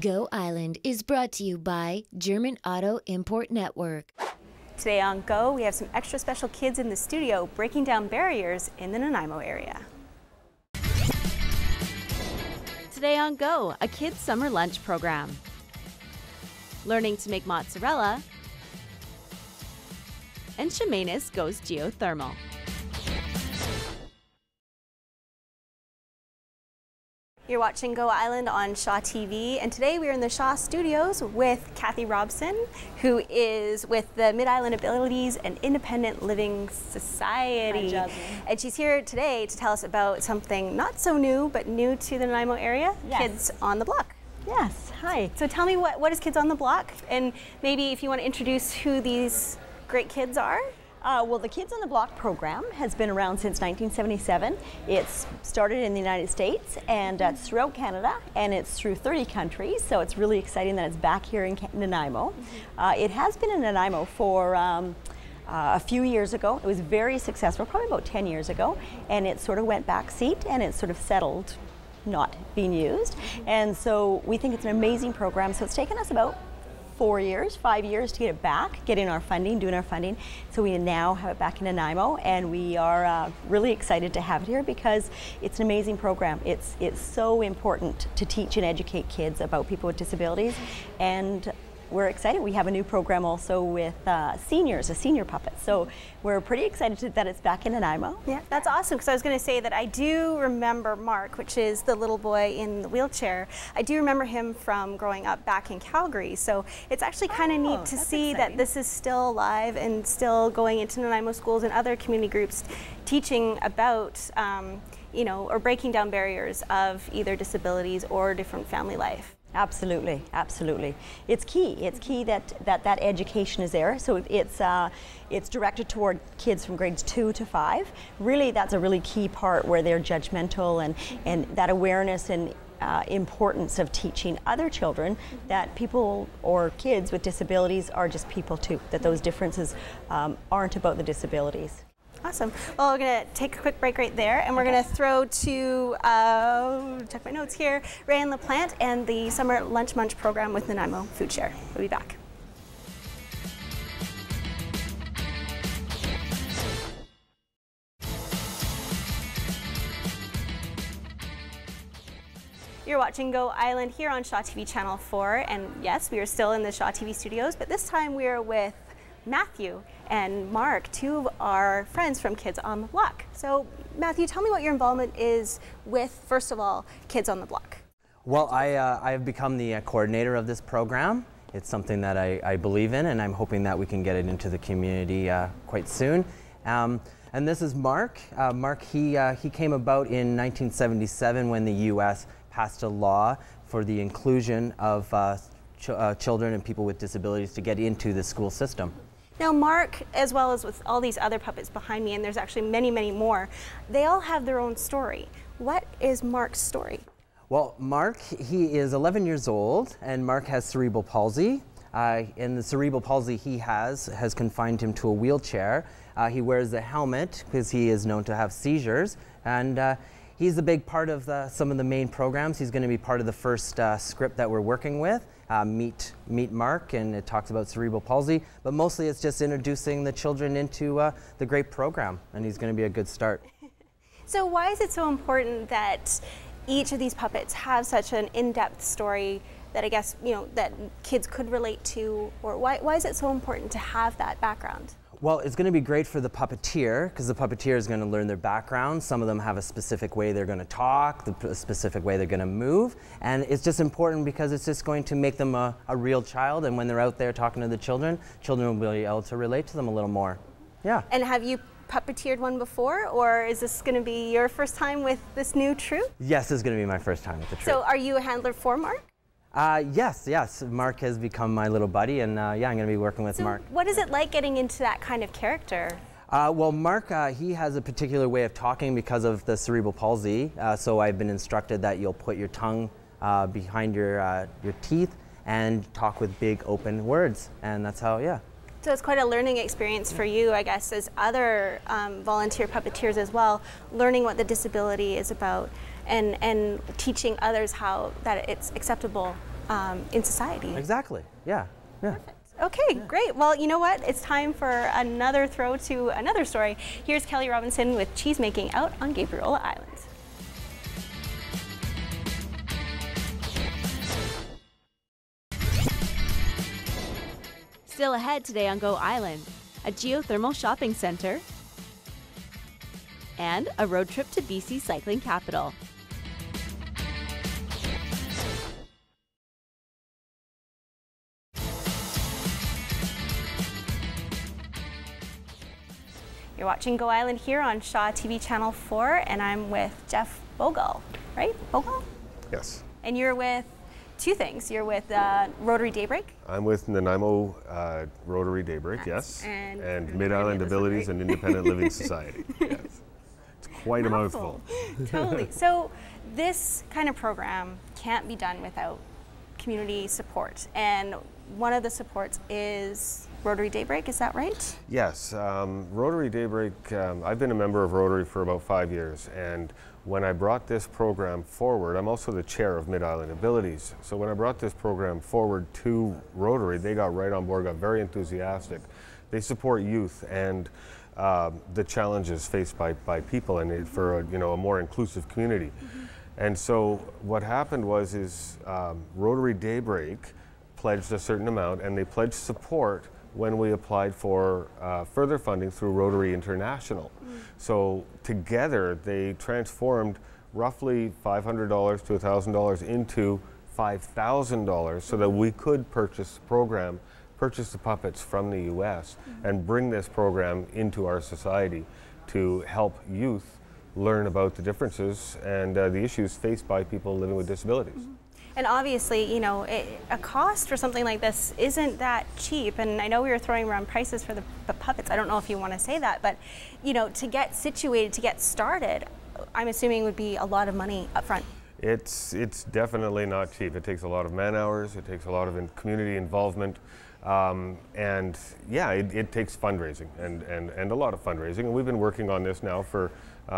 Go Island is brought to you by German Auto Import Network. Today on Go, we have some extra special kids in the studio breaking down barriers in the Nanaimo area. Today on Go, a kids' summer lunch program. Learning to make mozzarella, and Chemainus goes geothermal. You're watching Go Island on Shaw TV, and today we are in the Shaw studios with Kathy Robson, who is with the Mid-Island Abilities and Independent Living Society. Hi, Jocelyn. And she's here today to tell us about something not so new, but new to the Nanaimo area, Yes. Kids on the Block. Yes, hi. So tell me, what is Kids on the Block? And maybe if you want to introduce who these great kids are? Well, the Kids on the Block program has been around since 1977. It's started in the United States and it's throughout Canada, and it's through 30 countries, so it's really exciting that it's back here in Nanaimo. It has been in Nanaimo for a few years ago. It was very successful, probably about 10 years ago, and it sort of went backseat and it sort of settled not being used. And so we think it's an amazing program, so it's taken us about 5 years to get it back, getting our funding, doing our funding. So we now have it back in Nanaimo, and we are really excited to have it here because it's an amazing program. It's so important to teach and educate kids about people with disabilities, and we're excited. We have a new program also with seniors, a senior puppet. So we're pretty excited that it's back in Nanaimo. Yeah, that's awesome, because I was going to say that I do remember Mark, which is the little boy in the wheelchair. I do remember him from growing up back in Calgary. So it's actually kind of neat to see exciting. that this is still alive and still going into Nanaimo schools and other community groups, teaching about, you know, or breaking down barriers of either disabilities or different family life. Absolutely, absolutely. It's key. It's key that education is there. So it's directed toward kids from grades 2 to 5. Really, that's a really key part where they're judgmental, and that awareness and importance of teaching other children that people or kids with disabilities are just people too. That those differences aren't about the disabilities. Awesome. Well, we're going to take a quick break right there, and we're going to throw to, check my notes here, Rayanne LaPlante and the Summer Lunch Munch program with Nanaimo Food Share. We'll be back. You're watching Go Island here on Shaw TV Channel 4, and yes, we are still in the Shaw TV studios, but this time we are with Matthew and Mark, two of our friends from Kids on the Block. So Matthew, tell me what your involvement is with, first of all, Kids on the Block. Well, I have become the coordinator of this program. It's something that I believe in, and I'm hoping that we can get it into the community quite soon. And this is Mark. Mark, he came about in 1977 when the U.S. passed a law for the inclusion of children and people with disabilities to get into the school system. Now Mark, as well as with all these other puppets behind me, and there's actually many, many more, they all have their own story. What is Mark's story? Well, Mark, he is 11 years old, and Mark has cerebral palsy. And the cerebral palsy he has confined him to a wheelchair. He wears a helmet because he is known to have seizures, and he's a big part of some of the main programs. He's going to be part of the first script that we're working with, Meet Mark, and it talks about cerebral palsy, but mostly it's just introducing the children into the great program, and he's going to be a good start. So why is it so important that each of these puppets have such an in-depth story that I guess, you know, that kids could relate to, or why is it so important to have that background? Well, it's going to be great for the puppeteer, because the puppeteer is going to learn their background. Some of them have a specific way they're going to talk, a specific way they're going to move, and it's just important because it's just going to make them a real child, and when they're out there talking to the children will be able to relate to them a little more. Yeah. And have you puppeteered one before, or is this going to be your first time with this new troupe? Yes, this is going to be my first time with the troupe. So are you a handler for Mark? Yes. Mark has become my little buddy, and yeah, I'm going to be working with Mark. What is it like getting into that kind of character? Well, Mark, he has a particular way of talking because of the cerebral palsy, so I've been instructed that you'll put your tongue behind your teeth and talk with big open words, and that's how, yeah. So it's quite a learning experience for you, I guess, as other volunteer puppeteers as well, learning what the disability is about and teaching others how that it's acceptable in society. Exactly. Yeah. Yeah. Okay, great. Well, you know what? It's time for another throw to another story. Here's Kelly Robinson with cheese making out on Gabriola Island. Still ahead today on Go Island, a geothermal shopping center, and a road trip to BC cycling capital. You're watching Go Island here on Shaw TV Channel 4, and I'm with Jeff Bogle, right? Bogle? Yes. And you're with two things. You're with Rotary Daybreak. I'm with Nanaimo Rotary Daybreak, yes. And Mid-Island Abilities and Independent Living Society. Yes. It's quite a mouthful. Totally. So this kind of program can't be done without community support. And one of the supports is Rotary Daybreak, is that right? Yes. Rotary Daybreak, I've been a member of Rotary for about 5 years. And when I brought this program forward, I'm also the chair of Mid-Island Abilities. So when I brought this program forward to Rotary, they got right on board, got very enthusiastic. They support youth and the challenges faced by people and for a more inclusive community. And so what happened was Rotary Daybreak pledged a certain amount, and they pledged support when we applied for further funding through Rotary International. So together they transformed roughly $500 to $1,000 into $5,000 so that we could purchase the puppets from the US and bring this program into our society to help youth learn about the differences and the issues faced by people living with disabilities. And obviously, a cost for something like this isn't that cheap. And I know we were throwing around prices for the puppets. I don't know if you want to say that, but to get situated, to get started, I'm assuming would be a lot of money up front. It's definitely not cheap. It takes a lot of man hours. It takes a lot of community involvement. And yeah, it takes fundraising and a lot of fundraising. And we've been working on this now for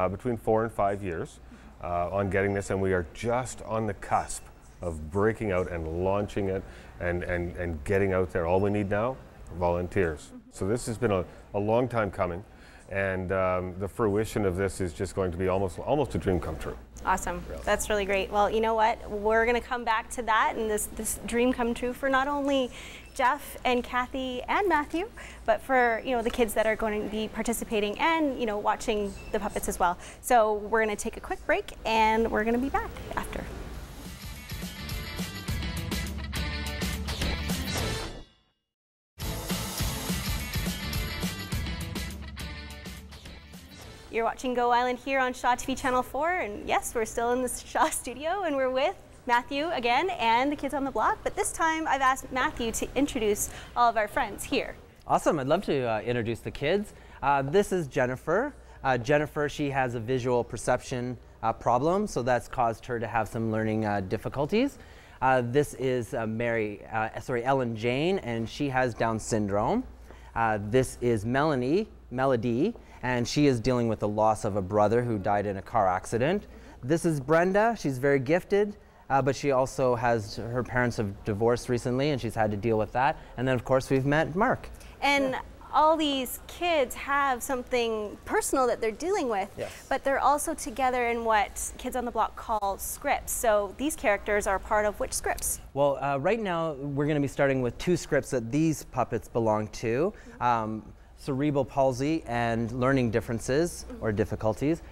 between 4 and 5 years on getting this, and we are just on the cusp of breaking out and launching it and getting out there. All we need now are volunteers. So this has been a long time coming, and the fruition of this is just going to be almost a dream come true. Awesome. That's really great. Well, you know what? We're going to come back to that and this dream come true for not only Jeff and Kathy and Matthew, but for the kids that are going to be participating and watching the puppets as well. So we're going to take a quick break, and we're going to be back after. You're watching Go Island here on Shaw TV Channel 4, and yes, we're still in the Shaw studio, and we're with Matthew again and the kids on the block, but this time I've asked Matthew to introduce all of our friends here. Awesome, I'd love to introduce the kids. This is Jennifer. Jennifer, she has a visual perception problem, so that's caused her to have some learning difficulties. This is Ellen Jane, and she has Down syndrome. This is Melody, and she is dealing with the loss of a brother who died in a car accident. This is Brenda. She's very gifted, but she also her parents have divorced recently, and she's had to deal with that. And then, of course, we've met Mark. And all these kids have something personal that they're dealing with, but they're also together in what Kids on the Block call scripts. So these characters are part of which scripts? Well, right now, we're going to be starting with 2 scripts that these puppets belong to. Cerebral palsy and learning differences or difficulties.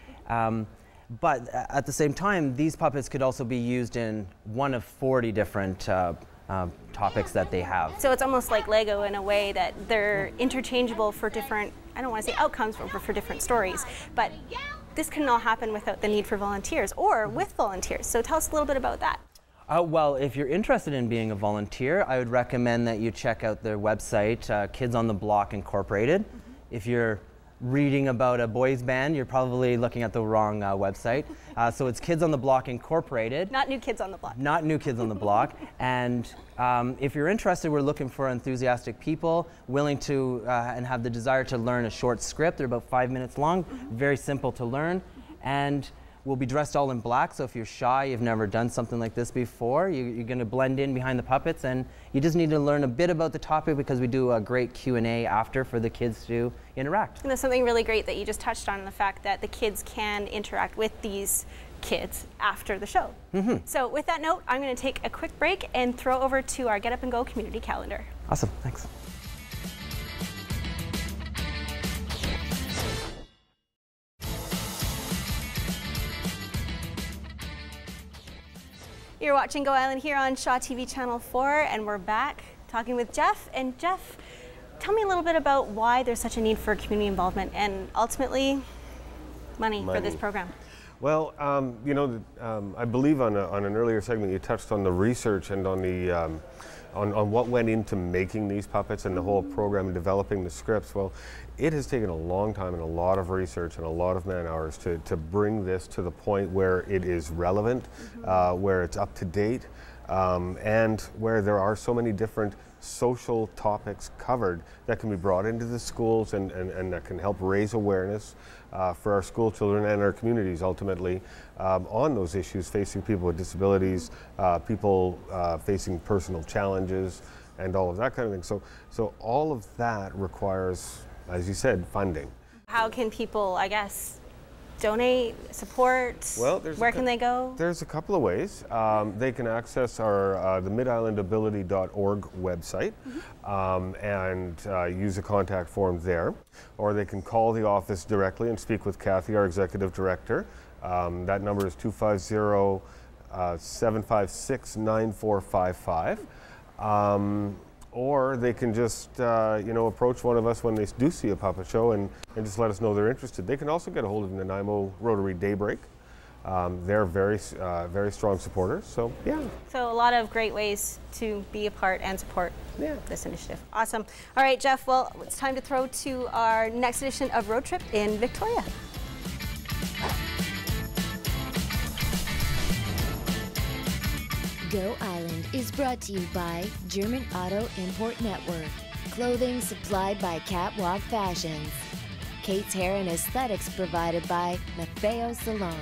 But at the same time, these puppets could also be used in one of 40 different topics that they have. So it's almost like Lego in a way that they're interchangeable for different, I don't want to say outcomes, but for different stories. But this can all happen without the need for volunteers or with volunteers. So tell us a little bit about that. Well, if you're interested in being a volunteer, I would recommend that you check out their website, Kids on the Block Incorporated. If you're reading about a boys band, you're probably looking at the wrong website. So it's Kids on the Block Incorporated. Not New Kids on the Block. Not New Kids on the Block. And if you're interested, we're looking for enthusiastic people willing to and have the desire to learn a short script. They're about 5 minutes long, very simple to learn. And We'll be dressed all in black, so if you're shy, you've never done something like this before, you're going to blend in behind the puppets, and you just need to learn a bit about the topic because we do a great Q&A after for the kids to interact. And there's something really great that you just touched on, the fact that the kids can interact with these kids after the show. So with that note, I'm going to take a quick break and throw over to our Get Up and Go community calendar. Awesome, thanks. You're watching Go Island here on Shaw TV Channel 4, and we're back talking with Jeff. And Jeff, tell me a little bit about why there's such a need for community involvement and ultimately money. For this program. Well, you know, I believe on an earlier segment you touched on the research and on the on what went into making these puppets and the whole program and developing the scripts. Well, it has taken a long time and a lot of research and a lot of man hours to bring this to the point where it is relevant, where it's up to date, and where there are so many different social topics covered that can be brought into the schools and that can help raise awareness for our school children and our communities ultimately on those issues facing people with disabilities, people facing personal challenges, and all of that kind of thing. So all of that requires, as you said, funding. How can people, I guess, donate, support? Well, where can they go? There's a couple of ways. They can access our the midislandability.org website and use a contact form there, or they can call the office directly and speak with Kathy, our executive director. That number is 250-756-9455. Or they can just, you know, approach one of us when they do see a puppet show and just let us know they're interested. They can also get a hold of Nanaimo Rotary Daybreak. They're very strong supporters, so yeah. So a lot of great ways to be a part and support this initiative. Awesome. All right, Jeff, well, it's time to throw to our next edition of Road Trip in Victoria. Go Island is brought to you by German Auto Import Network. Clothing supplied by Catwalk Fashions. Kate's Hair and Aesthetics provided by Maffeo Salon.